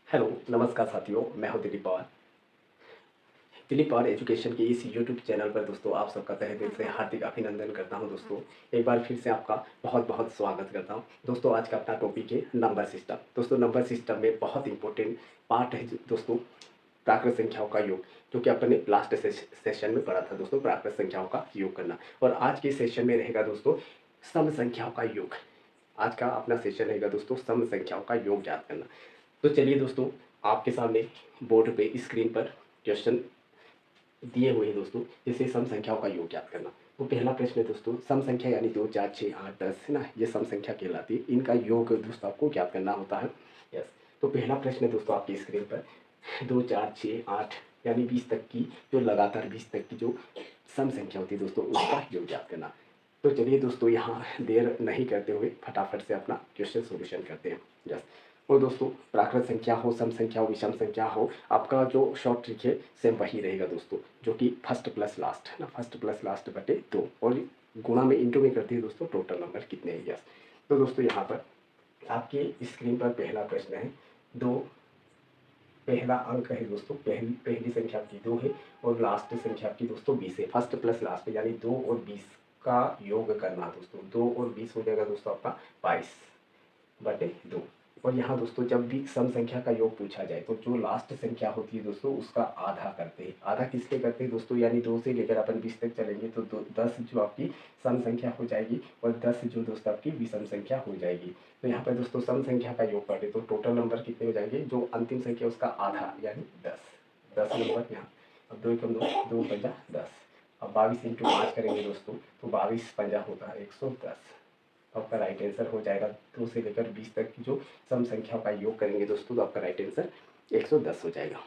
Hello, नमस्कार साथियों, मैं हूँ दिलीप पवार। दिलीप पवार एजुकेशन के इस यूट्यूब चैनल पर दोस्तों आप सबका तहे दिल से हार्दिक अभिनंदन करता हूँ दोस्तों। एक बार फिर से आपका बहुत-बहुत स्वागत करता हूँ। दोस्तों आज का अपना टॉपिक है नंबर सिस्टम। दोस्तों नंबर सिस्टम में बहुत इम्पोर्टेंट पार्ट है दोस्तों प्राकृत संख्याओं का योग, जो कि अपने लास्ट सेशन में पढ़ा था दोस्तों प्राकृत संख्याओं का योग करना। और आज के सेशन में रहेगा दोस्तों सम संख्याओं का योग। आज का अपना सेशन रहेगा दोस्तों सम संख्याओं का योग ज्ञात करना। तो चलिए दोस्तों आपके सामने बोर्ड पे स्क्रीन पर क्वेश्चन दिए हुए हैं दोस्तों, जैसे सम संख्याओं का योग ज्ञात करना। तो पहला प्रश्न है दोस्तों, सम संख्या यानी 2 4 6 8 10 है ना, ये सम संख्या कहलाती है। इनका योग दोस्तों आपको ज्ञात करना होता है। यस, तो पहला प्रश्न है दोस्तों आपकी स्क्रीन पर 2 4 6 8 यानी 20 तक की जो लगातार 20 तक की जो सम संख्या होती है दोस्तों उसका योग ज्ञात करना। तो चलिए दोस्तों यहाँ देर नहीं करते हुए फटाफट से अपना क्वेश्चन सॉल्यूशन करते हैं। यस, और दोस्तों प्राकृत संख्या हो, सम संख्या हो, विषम संख्या हो, आपका जो शॉर्ट ट्रिक है सेम वही रहेगा दोस्तों, जो कि फर्स्ट प्लस लास्ट है ना, फर्स्ट प्लस लास्ट बटे 2 और गुणा में इंटू में करते हैं दोस्तों टोटल नंबर कितने हैं। यस, तो दोस्तों यहाँ पर आपके स्क्रीन पर पहला प्रश्न है। दो पहला अंक है दोस्तों, पहली संख्या आपकी 2 है और लास्ट संख्या आपकी दोस्तों 20 है। फर्स्ट प्लस लास्ट यानी 2 और 20 का योग करना दोस्तों, 2 और 20 हो जाएगा दोस्तों आपका 22 बटे 2। और यहाँ दोस्तों जब भी सम संख्या का योग पूछा जाए तो जो लास्ट संख्या होती है दोस्तों उसका आधा करते हैं। आधा किसके करते हैं दोस्तों, यानी 2 से लेकर अपन 20 तक चलेंगे तो 10 जो आपकी सम संख्या हो जाएगी और 10 जो दोस्तों आपकी विषम संख्या हो जाएगी। तो यहाँ पर दोस्तों सम संख्या का योग करते तो टोटल नंबर कितने हो जाएंगे, जो अंतिम संख्या उसका आधा यानी 10 नंबर यहाँ। अब 2 एकम 2, 2 पंजा 10। अब 22 इंटू 5 करेंगे दोस्तों तो 22 पंजा होता है 110। आपका राइट आंसर हो जाएगा 2 से लेकर 20 तक की जो सम संख्याओं का योग करेंगे दोस्तों तो आपका राइट आंसर 110 हो जाएगा।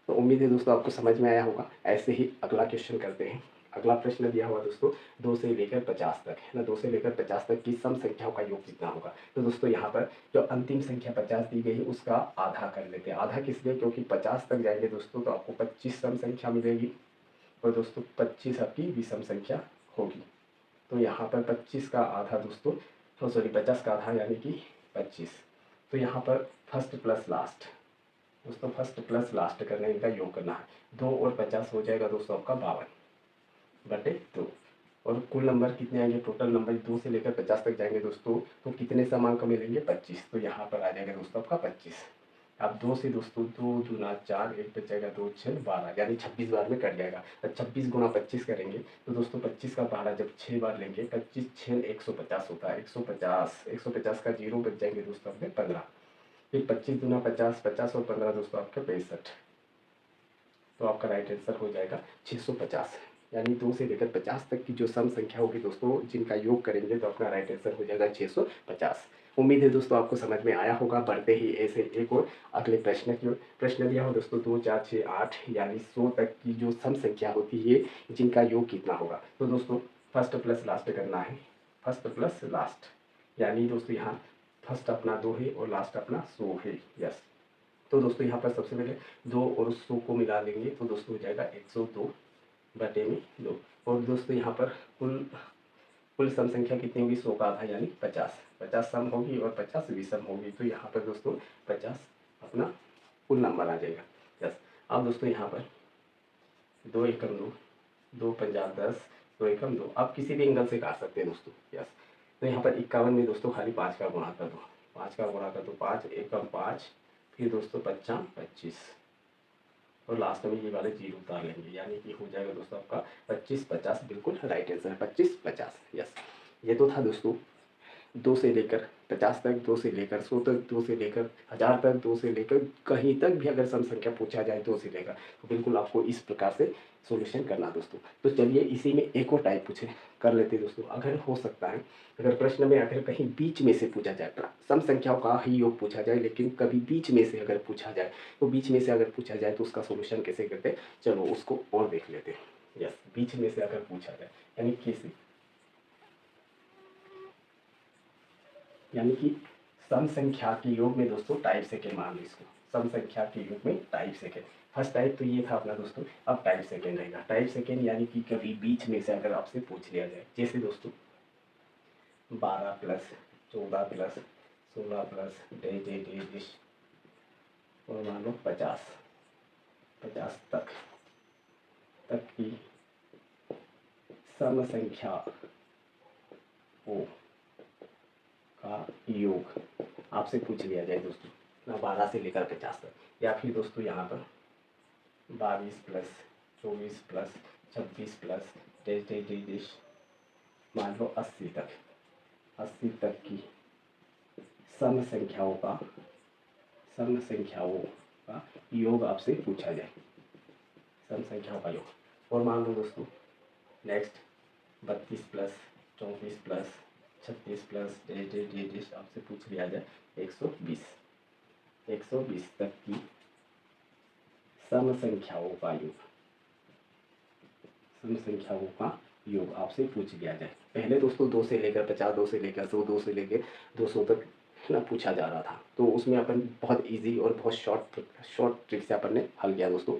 तो उम्मीद है दोस्तों आपको समझ में आया होगा। ऐसे ही अगला क्वेश्चन करते हैं। अगला प्रश्न दिया हुआ दोस्तों 2 से लेकर 50 तक है ना, 2 से लेकर 50 तक की सम संख्याओं का योग कितना होगा। तो दोस्तों यहाँ पर जो अंतिम संख्या 50 दी गई है उसका आधा कर लेते हैं। आधा किस लिए, क्योंकि 50 तक जाएंगे दोस्तों तो आपको 25 सम संख्या मिलेगी और दोस्तों 25 आपकी विषम संख्या होगी। तो यहाँ पर 25 का आधा दोस्तों, तो सॉरी 50 का आधा यानी कि 25। तो यहाँ पर फर्स्ट प्लस लास्ट दोस्तों, फर्स्ट प्लस लास्ट करने इनका योग करना है। 2 और 50 हो जाएगा दोस्तों आपका 52 बटे 2। और कुल नंबर कितने आएंगे, टोटल नंबर 2 से लेकर 50 तक जाएंगे दोस्तों तो कितने समांक मिलेंगे 25। तो यहाँ पर आ जाएगा दोस्तों आपका 25। अब 2 से दोस्तों 2 दूना 4, एक बचेगा 2 6 12 यानी 26 बार में कट जाएगा। अब 26 गुना 25 करेंगे तो दोस्तों 25 का पहाड़ा जब 6 बार लेंगे 25 6 150 होता है। 150 का जीरो बच जाएंगे दोस्तों अपने 15। फिर 25 दूना 50, 50 और 15 दोस्तों आपके 65। तो आपका राइट आंसर हो जाएगा 650। यानी 2 से लेकर 50 तक की जो सम संख्या होगी दोस्तों जिनका योग करेंगे तो अपना राइट आंसर हो जाएगा 650। उम्मीद है दोस्तों आपको समझ में आया होगा। बढ़ते ही ऐसे एक और अगले प्रश्न की ओर। प्रश्न दिया हो दोस्तों 2 4 6 8 यानी 100 तक की जो सम संख्या होती है जिनका योग कितना होगा। तो दोस्तों फर्स्ट प्लस लास्ट करना है, फर्स्ट प्लस लास्ट यानी दोस्तों यहाँ फर्स्ट अपना 2 है और लास्ट अपना 100 है। यस, तो दोस्तों यहाँ पर सबसे पहले 2 और 100 को मिला लेंगे तो दोस्तों हो जाएगा 102 बटे में 2। और दोस्तों यहाँ पर कुल कुल सम संख्या कितनी होगी, 100 का आधा यानी 50। 50 सम होगी और 50 विषम होगी। तो यहाँ पर दोस्तों 50 अपना कुल नंबर आ जाएगा। यस, अब दोस्तों यहाँ पर 2 एकम 2, 2 पंजा 10, 2 एकम 2। आप किसी भी एंगल से काट सकते हैं दोस्तों। यस, तो यहाँ पर 51 में दोस्तों खाली 5 का गुणा कर दो, 5 का गुणा कर दो, 5 एकम 5, फिर दोस्तों 55 25 और लास्ट में ये वाले जीरो उतार लेंगे यानी कि हो जाएगा दोस्तों आपका 25 50। बिल्कुल राइट आंसर 25 50। यस, ये तो था दोस्तों 2 से लेकर 50 तक, 2 से लेकर 100 तक, 2 से लेकर 1000 तक, 2 से लेकर कहीं तक भी अगर सम संख्या पूछा जाए 2 से लेकर तो बिल्कुल आपको इस प्रकार से सॉल्यूशन करना दोस्तों। तो चलिए इसी में एक और टाइप पूछे कर लेते हैं दोस्तों। अगर हो सकता है अगर प्रश्न में अगर कहीं बीच में से पूछा जाए, सम संख्याओं का ही योग पूछा जाए लेकिन कभी बीच में से अगर पूछा जाए तो बीच में से अगर पूछा जाए तो उसका सोल्यूशन कैसे करते हैं, चलो उसको और देख लेते हैं। यस, बीच में से अगर पूछा जाए यानी कैसे, यानी कि सम संख्या के योग में दोस्तों टाइप सेकेंड मान लो इसको। सम संख्या के योग में टाइप सेकेंड, फर्स्ट टाइप तो ये था अपना दोस्तों। अब टाइप सेकेंड रहेगा। टाइप सेकेंड यानी कि कभी बीच में से अगर आपसे पूछ लिया जाए, जैसे दोस्तों 12 plus 14 plus 16 plus day day day dish और मान लो 50 तक की सम संख्याओं का योग आपसे पूछ लिया जाए दोस्तों ना, 12 से लेकर 50 तक, या फिर दोस्तों यहाँ पर 22 plus 24 plus 26 plus dash dash dash dash मान लो 80 तक की सम संख्याओं का योग आपसे पूछा जाए, सम संख्याओं का योग। और मान लो दोस्तों next 32 plus 34 plus 36 plus dash dash dash dash आपसे पूछ लिया जाए 120 तक की सम संख्याओं का योग आपसे पूछ लिया जाए। पहले दोस्तों 2 से लेकर 50, 2 से लेकर 100, 2 से लेकर 200 तक ना पूछा जा रहा था, तो उसमें अपन बहुत इजी और बहुत शॉर्ट ट्रिक से अपन ने हल किया दोस्तों।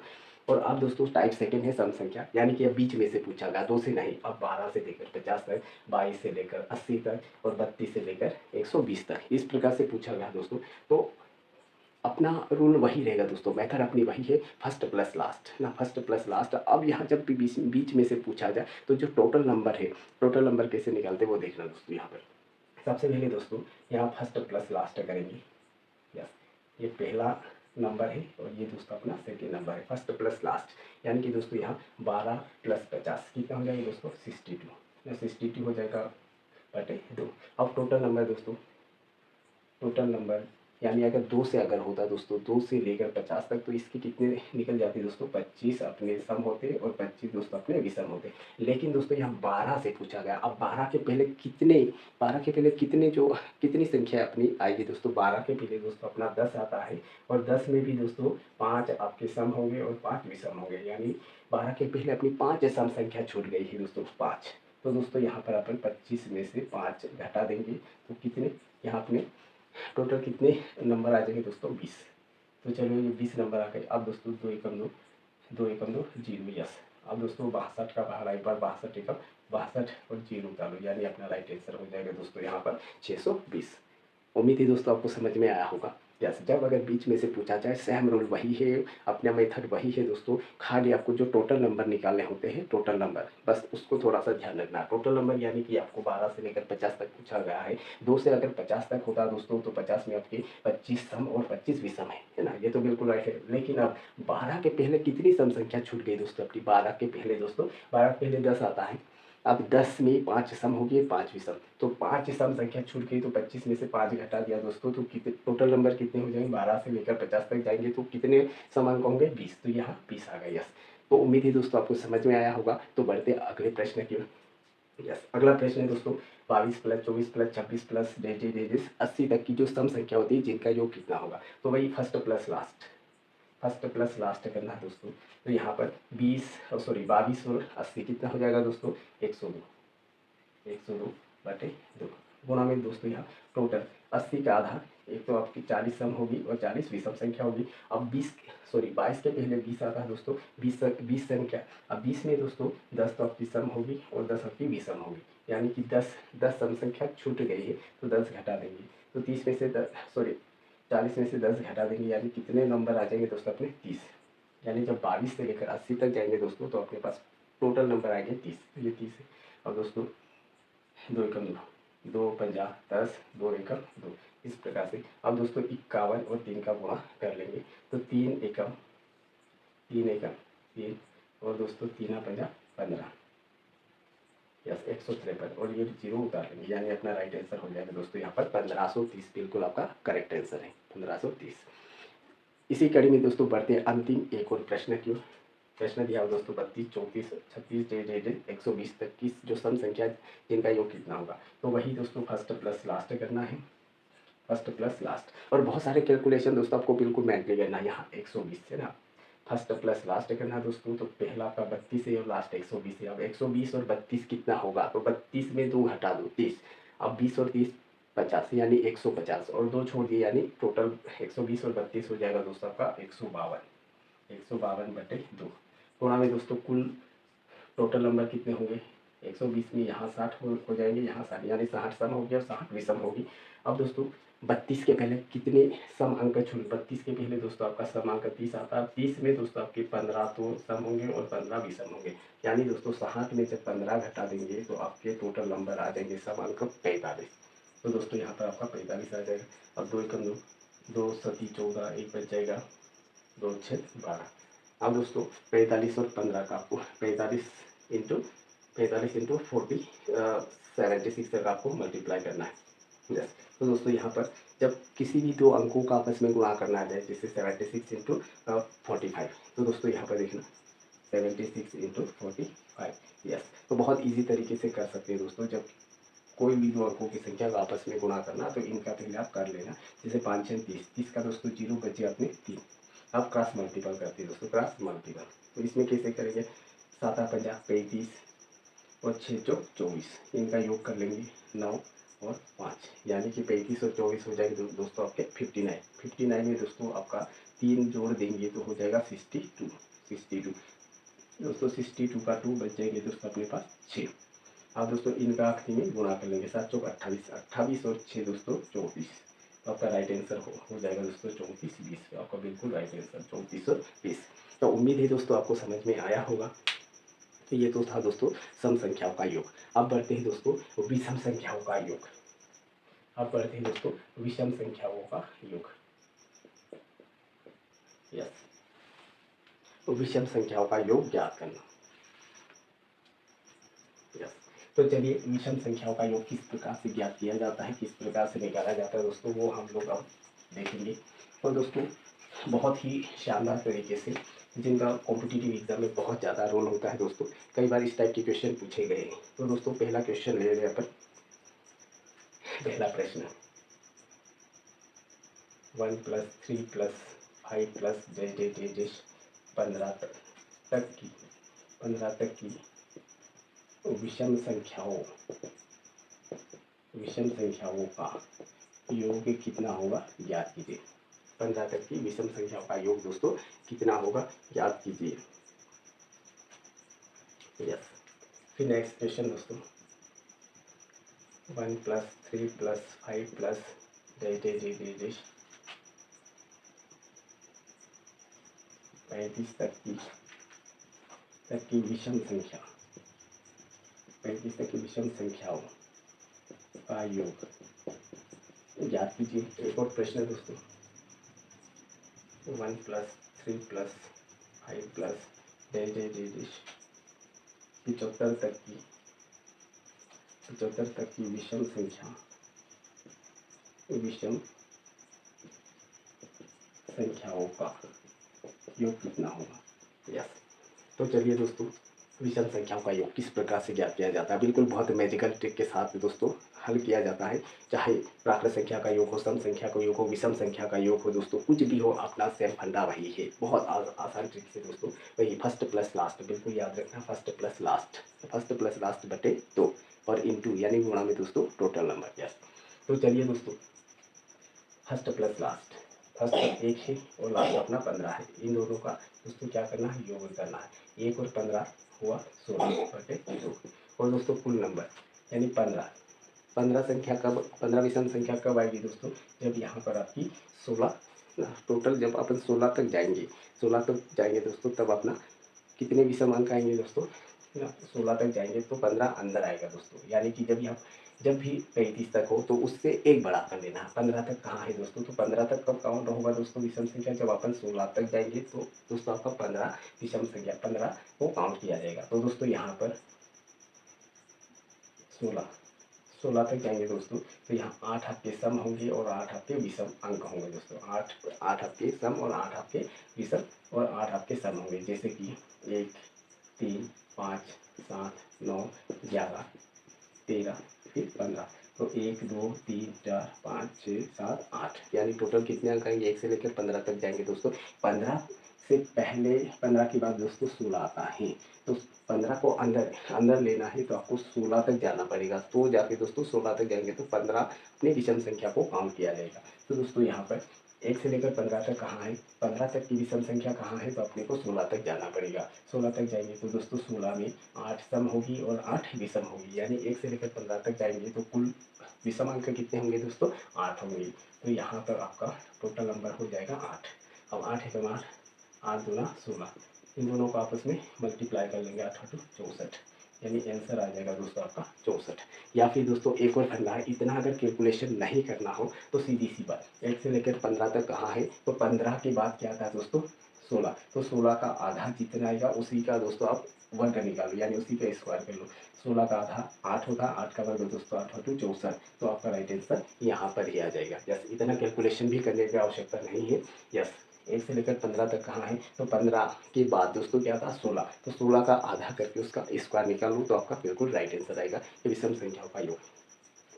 और अब दोस्तों टाइप सेकंड है सम संख्या, यानी कि अब बीच में से पूछा गया, 2 से नहीं, अब 12 से लेकर 50 तक, 22 से लेकर 80 तक और 32 से लेकर 120 तक, इस प्रकार से पूछा गया दोस्तों। तो अपना रूल वही रहेगा दोस्तों, मेथड अपनी वही है, फर्स्ट प्लस लास्ट ना, फर्स्ट प्लस लास्ट। अब यहाँ जब भी बीच में से पूछा जाए तो जो टोटल नंबर कैसे निकालते वो देखना दोस्तों। यहाँ पर सबसे पहले दोस्तों यहाँ फर्स्ट प्लस लास्ट करेंगे। यस, ये पहला नंबर है और ये दोस्तों अपना सेकेंड नंबर है, फर्स्ट प्लस लास्ट। यानी कि दोस्तों यहाँ 12 प्लस 50 कितना हो जाएगा दोस्तों 62 ना, 62 हो जाएगा बटे 2। अब टोटल नंबर दोस्तों, टोटल नंबर यानी अगर 2 से अगर होता दोस्तों, 2 से लेकर 50 तक, तो इसके कितने निकल जाते दोस्तों 25 अपने सम होते और 25 दोस्तों अपने विषम होते। लेकिन दोस्तों यहाँ 12 से पूछा गया, अब 12 के पहले कितनी संख्या अपनी आएगी दोस्तों। 12 के पहले दोस्तों अपना 10 आता है और 10 में भी दोस्तों 5 आपके सम होंगे और 5 विषम होंगे, यानी 12 के पहले अपनी 5 सम संख्या छूट गई है दोस्तों 5। तो दोस्तों यहाँ पर अपन 25 में से 5 घटा देंगे तो कितने यहाँ अपने टोटल कितने नंबर आ जाएंगे दोस्तों 20। तो चलो ये 20 नंबर आ गए। अब दोस्तों 2 एकम 2 जीरो, यस। अब दोस्तों 62 का बाहर एक बार 62 एकम 62 और जीरो उतारो, यानी अपना राइट आंसर हो जाएगा दोस्तों यहाँ पर 620। उम्मीद है दोस्तों आपको समझ में आया होगा। यस, जब अगर बीच में से पूछा जाए सेम रूल वही है, अपना मेथड वही है दोस्तों, खाली आपको जो टोटल नंबर निकालने होते हैं, टोटल नंबर, बस उसको थोड़ा सा ध्यान रखना। टोटल नंबर यानी कि आपको 12 से लेकर 50 तक पूछा गया है, 2 से अगर 50 तक होता दोस्तों तो 50 में आपकी 25 सम और 25 विषम है ना, ये तो बिल्कुल राइट है। लेकिन अब 12 के पहले कितनी सम संख्या छूट गई दोस्तों अपनी, 12 के पहले दोस्तों, 12 के पहले 10 आता है, अब 10 में 5 सम हो गए, 5 विषम, तो 5 सम संख्या छूट गई, तो 25 में से 5 घटा दिया दोस्तों, तो कितने टोटल नंबर कितने हो जाएंगे, 12 से लेकर 50 तक जाएंगे तो कितने सम अंक होंगे 20, तो यहाँ 20 आ गए। यस, तो उम्मीद है दोस्तों आपको समझ में आया होगा। तो बढ़ते अगले प्रश्न की। यस, अगला प्रश्न है दोस्तों 22 प्लस 24 प्लस 26 प्लस डेज 80 तक की जो सम संख्या होती है जिनका योग कितना होगा। तो वही फर्स्ट प्लस लास्ट करना है दोस्तों। तो यहाँ पर 22 और 80 कितना हो जाएगा दोस्तों 102 बटे 2 गुणा में दोस्तों यहाँ टोटल 80 का आधा, एक तो आपकी 40 सम होगी और 40 विषम संख्या होगी। अब 22 के पहले 20 आता है दोस्तों, 20 संख्या, अब 20 में दोस्तों 10 तो आपकी सम होगी और 10 आपकी विषम होगी, यानी कि 10 सम संख्या छूट गई है तो 10 घटा देंगे, तो 40 में से 10 घटा देंगे, यानी कितने नंबर आ जाएंगे दोस्तों अपने 30। यानी जब 22 से लेकर 80 तक जाएंगे दोस्तों तो अपने पास टोटल नंबर आएंगे 30, तो ये 30 है। और दोस्तों 2 एकम 2 पंजा 10, 2 एकम 2, इस प्रकार से। अब दोस्तों 51 और 3 का गुणा कर लेंगे, तो 3 एकम 3 और दोस्तों 3 पंजा 15, यस 153, और ये जीरो उतार लेंगे, यानी अपना राइट आंसर हो जाएगा दोस्तों यहाँ पर 1530, बिल्कुल आपका करेक्ट आंसर है 1530। इसी कड़ी में दोस्तों बढ़ते हैं अंतिम एक और प्रश्न की। प्रश्न दिया हो दोस्तों 32, 34, 36 डेज 120 तक की जो सम संख्या जिनका योग कितना होगा। तो वही दोस्तों फर्स्ट प्लस लास्ट करना है, फर्स्ट प्लस लास्ट, और बहुत सारे कैलकुलेशन दोस्तों आपको बिल्कुल मेंटली करना है। यहाँ 120 है ना, फर्स्ट प्लस लास्ट करना है दोस्तों, तो पहला आपका 32 है और लास्ट 120 है। अब 120 और 32 कितना होगा, तो 32 में 2 घटा दो 30, अब 20 और 30 50, यानी 150, और 2 छोड़ दिए, यानी टोटल 120 और 32 हो जाएगा दोस्तों आपका 152 बटे 2 गुणा में दोस्तों कुल टोटल नंबर कितने होंगे 120 में यहाँ 60 हो जाएंगे, यहाँ 60, यानी 60 सम होगी और 60 विषम होगी। अब दोस्तों 32 के पहले कितने सम अंक छोड़े, 32 के पहले दोस्तों आपका सम अंक 30 आता है। 30 में दोस्तों आपके 15 तो सम होंगे और 15 विषम होंगे, यानी दोस्तों 60 में जब 15 घटा देंगे तो आपके टोटल नंबर आ जाएंगे सम अंक 45। तो दोस्तों यहाँ पर आपका 45 आ जाएगा। अब 2 एकम 2, 2 सती 14, एक बच जाएगा, 2 6 12। अब दोस्तों 45 और 15 का आपको 45 इंटू 40 76 तक आपको मल्टीप्लाई करना है। यस, तो दोस्तों यहाँ पर जब किसी भी दो अंकों का आपस में गुणा करना है, जैसे 76 इंटू 45, तो दोस्तों यहाँ पर देखना 76 इंटू 45। यस, तो बहुत इजी तरीके से कर सकते हैं दोस्तों। जब कोई भी दो अंकों की संख्या का आपस में गुणा करना तो इनका पहले आप कर लेना। जैसे 5 6 30, 30 का दोस्तों जीरो बचे अपने 3, आप क्रॉस मल्टीपल करते हैं दोस्तों, क्रॉस मल्टीपल। तो इसमें कैसे करेंगे, 7 आ 50 35 और 6 चौक 24, इनका योग कर लेंगे 9 और 5, यानी कि 35 और 24 हो जाएंगे दोस्तों आपके 59। 59 में दोस्तों आपका 3 जोड़ देंगे तो हो जाएगा 62। 62 दोस्तों 62 का 2 बच जाएंगे दोस्तों अपने पास 6। अब दोस्तों इनका आखिरी में गुणा कर लेंगे, 7 चौक 28, 28 और 6 दोस्तों 24। तो आपका राइट आंसर हो जाएगा दोस्तों 34 20। आपका बिल्कुल राइट आंसर 34 और 20। तो उम्मीद है दोस्तों आपको समझ में आया होगा। तो ये तो था दोस्तों सम संख्याओं का योग। अब बढ़ते हैं दोस्तों विषम संख्याओं का योग। अब बढ़ते हैं दोस्तों विषम संख्याओं का योग। यस, तो विषम संख्याओं का योग ज्ञात करना। यस, तो चलिए विषम संख्याओं का योग किस प्रकार से ज्ञात किया जाता है, किस प्रकार से निकाला जाता है दोस्तों, वो हम लोग अब देखेंगे। और दोस्तों बहुत ही शानदार तरीके से, जिनका कॉम्पिटिटिव एग्जाम में बहुत ज़्यादा रोल होता है दोस्तों, कई बार इस टाइप के क्वेश्चन पूछे गए हैं। तो दोस्तों पहला क्वेश्चन ले रहे अपन। पहला प्रश्न 1 + 3 + 5 + डैश 15 तक की विषम संख्याओं का योग कितना होगा ज्ञात कीजिए। 15 तक की विषम संख्याओं का योग दोस्तों कितना होगा ज्ञात कीजिए। यस, फिर नेक्स्ट क्वेश्चन दोस्तों 1 + 3 + 5 + डैश 35 तक की विषम संख्या, 35 तक की विषम संख्याओं का योग ज्ञात कीजिए। एक और प्रश्न है दोस्तों 1 + 3 + 5 + डैश 75 तक की विषम संख्याओं का योग कितना होगा। यस, तो चलिए दोस्तों विषम संख्याओं का योग किस प्रकार से ज्ञात किया जाता है, बिल्कुल बहुत मैजिकल ट्रिक के साथ दोस्तों हल किया जाता है। चाहे प्राकृत संख्या का योग हो, सम संख्या का योग हो, विषम संख्या का योग हो दोस्तों, कुछ भी हो अपना सेम फंडा वही है। बहुत आसान ट्रिक से दोस्तों, वही फर्स्ट प्लस लास्ट, बिल्कुल याद रखना, फर्स्ट प्लस लास्ट बटे 2 और इंटू यानी गुणा में दोस्तों टोटल नंबर। यस, तो चलिए दोस्तों फर्स्ट प्लस लास्ट, फर्स्ट 1 है और लास्ट अपना 15 है, इन दोनों का दोस्तों क्या करना है, योग करना है। 1 और 15 हुआ 16 बटे 2 और दोस्तों कुल नंबर यानी 15। 15 संख्या कब, 15 विषम संख्या कब आएगी दोस्तों, जब यहाँ पर आपकी 16 टोटल, जब अपन 16 तक जाएंगे, 16 तक जाएंगे दोस्तों, तब अपना कितने विषम अंक आएंगे दोस्तों, 16 तक जाएंगे तो 15 अंदर आएगा दोस्तों। यानी कि जब भी 35 तक हो तो उससे एक बढ़ा कर लेना है। 15 तक कहाँ है दोस्तों, तो 15 तक कब काउंट होगा दोस्तों विषम संख्या, जब अपन 16 तक जाएंगे तो दोस्तों आपका 15 विषम संख्या 15 को काउंट किया जाएगा। तो दोस्तों यहाँ पर 16 तक जाएंगे दोस्तों, तो यहाँ 8 आपके सम होंगे और 8 आपके विषम अंक होंगे दोस्तों। 8 आपके सम और 8 आपके विषम और 8 आपके सम होंगे, जैसे कि 1 3 5 7 9 11 13 फिर 15। तो 1 2 3 4 5 6 7 8, यानी टोटल कितने अंक आएंगे, 1 से लेकर 15 तक जाएंगे दोस्तों। 15 से पहले, 15 के बाद दोस्तों 16 आता है, तो 15 को अंदर लेना है तो आपको 16 तक जाना पड़ेगा। तो जाके दोस्तों 16 तक जाएंगे तो 15 अपनी विषम संख्या को काउंट किया जाएगा। तो दोस्तों यहाँ पर 1 से लेकर 15 तक कहाँ है, 15 तक की विषम संख्या कहाँ है, तो अपने को 16 तक जाना पड़ेगा। 16 तक जाएंगे तो दोस्तों 16 में 8 सम होगी और 8 विषम होगी, यानी 1 से लेकर 15 तक जाएंगे तो कुल विषम अंक कितने होंगे दोस्तों, 8 होंगे। तो यहाँ पर आपका टोटल नंबर हो जाएगा 8। अब 8 है 8, 8 दूना 16, इन दोनों को आपस में मल्टीप्लाई कर लेंगे, 8 8 64, यानी आंसर आ जाएगा दोस्तों आपका 64। या फिर दोस्तों एक और फंडा है, इतना अगर कैलकुलेशन नहीं करना हो तो सीधी सी बात, 1 से लेकर 15 तक कहाँ है, तो 15 के बाद क्या आता है दोस्तों 16, तो 16 का आधा जितना आएगा उसी का दोस्तों आप वर्ग निकालो, यानी उसी का स्क्वायर कर लो। 16 का आधा 8 होगा, 8 का वर्ग दोस्तों 8 8 64, तो आपका राइट आंसर यहाँ पर ही आ जाएगा। यस, इतना कैलकुलेशन भी करने की आवश्यकता नहीं है। यस, 1 से लेकर 15 तक कहाँ है, तो 15 के बाद दोस्तों क्या था 16, तो 16 का आधा करके उसका स्क्वायर निकाल लो तो आपका बिल्कुल राइट आंसर आएगा, ये विषम संख्याओं का योग।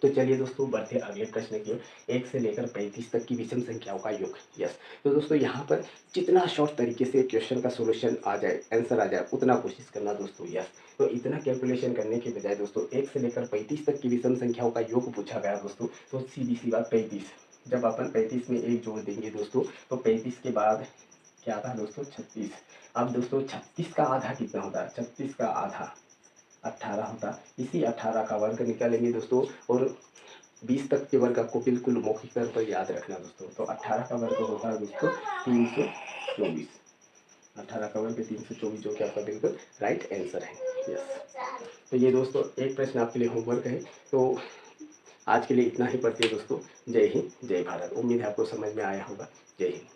तो चलिए दोस्तों बढ़ते अगले प्रश्न की ओर, 1 से लेकर 35 तक की विषम संख्याओं का योग। यस, तो दोस्तों यहाँ पर जितना शॉर्ट तरीके से क्वेश्चन का सोल्यूशन आ जाए, आंसर आ जाए, उतना कोशिश करना दोस्तों। यस, तो इतना कैलकुलेशन करने के बजाय दोस्तों 1 से लेकर 35 तक की विषम संख्याओं का योग पूछा गया दोस्तों, तो सीधी सी बात 35, जब अपन 35 में एक जोड़ देंगे दोस्तों, तो 35 के बाद क्या आता है दोस्तों 36। अब दोस्तों 36 का आधा कितना होता है, 36 का आधा 18 होता है, इसी 18 का वर्ग निकालेंगे दोस्तों, और 20 तक के वर्ग आपको बिल्कुल मौखिक तौर पर याद रखना दोस्तों। तो 18 का वर्ग होता है दोस्तों 324, 18 का वर्ग 324, जो कि आपका बिल्कुल राइट आंसर है। यस, तो ये दोस्तों एक प्रश्न आपके लिए होमवर्क है। तो आज के लिए इतना ही पढ़ते हैं दोस्तों। जय हिंद, जय भारत। उम्मीद है आपको समझ में आया होगा। जय हिंद।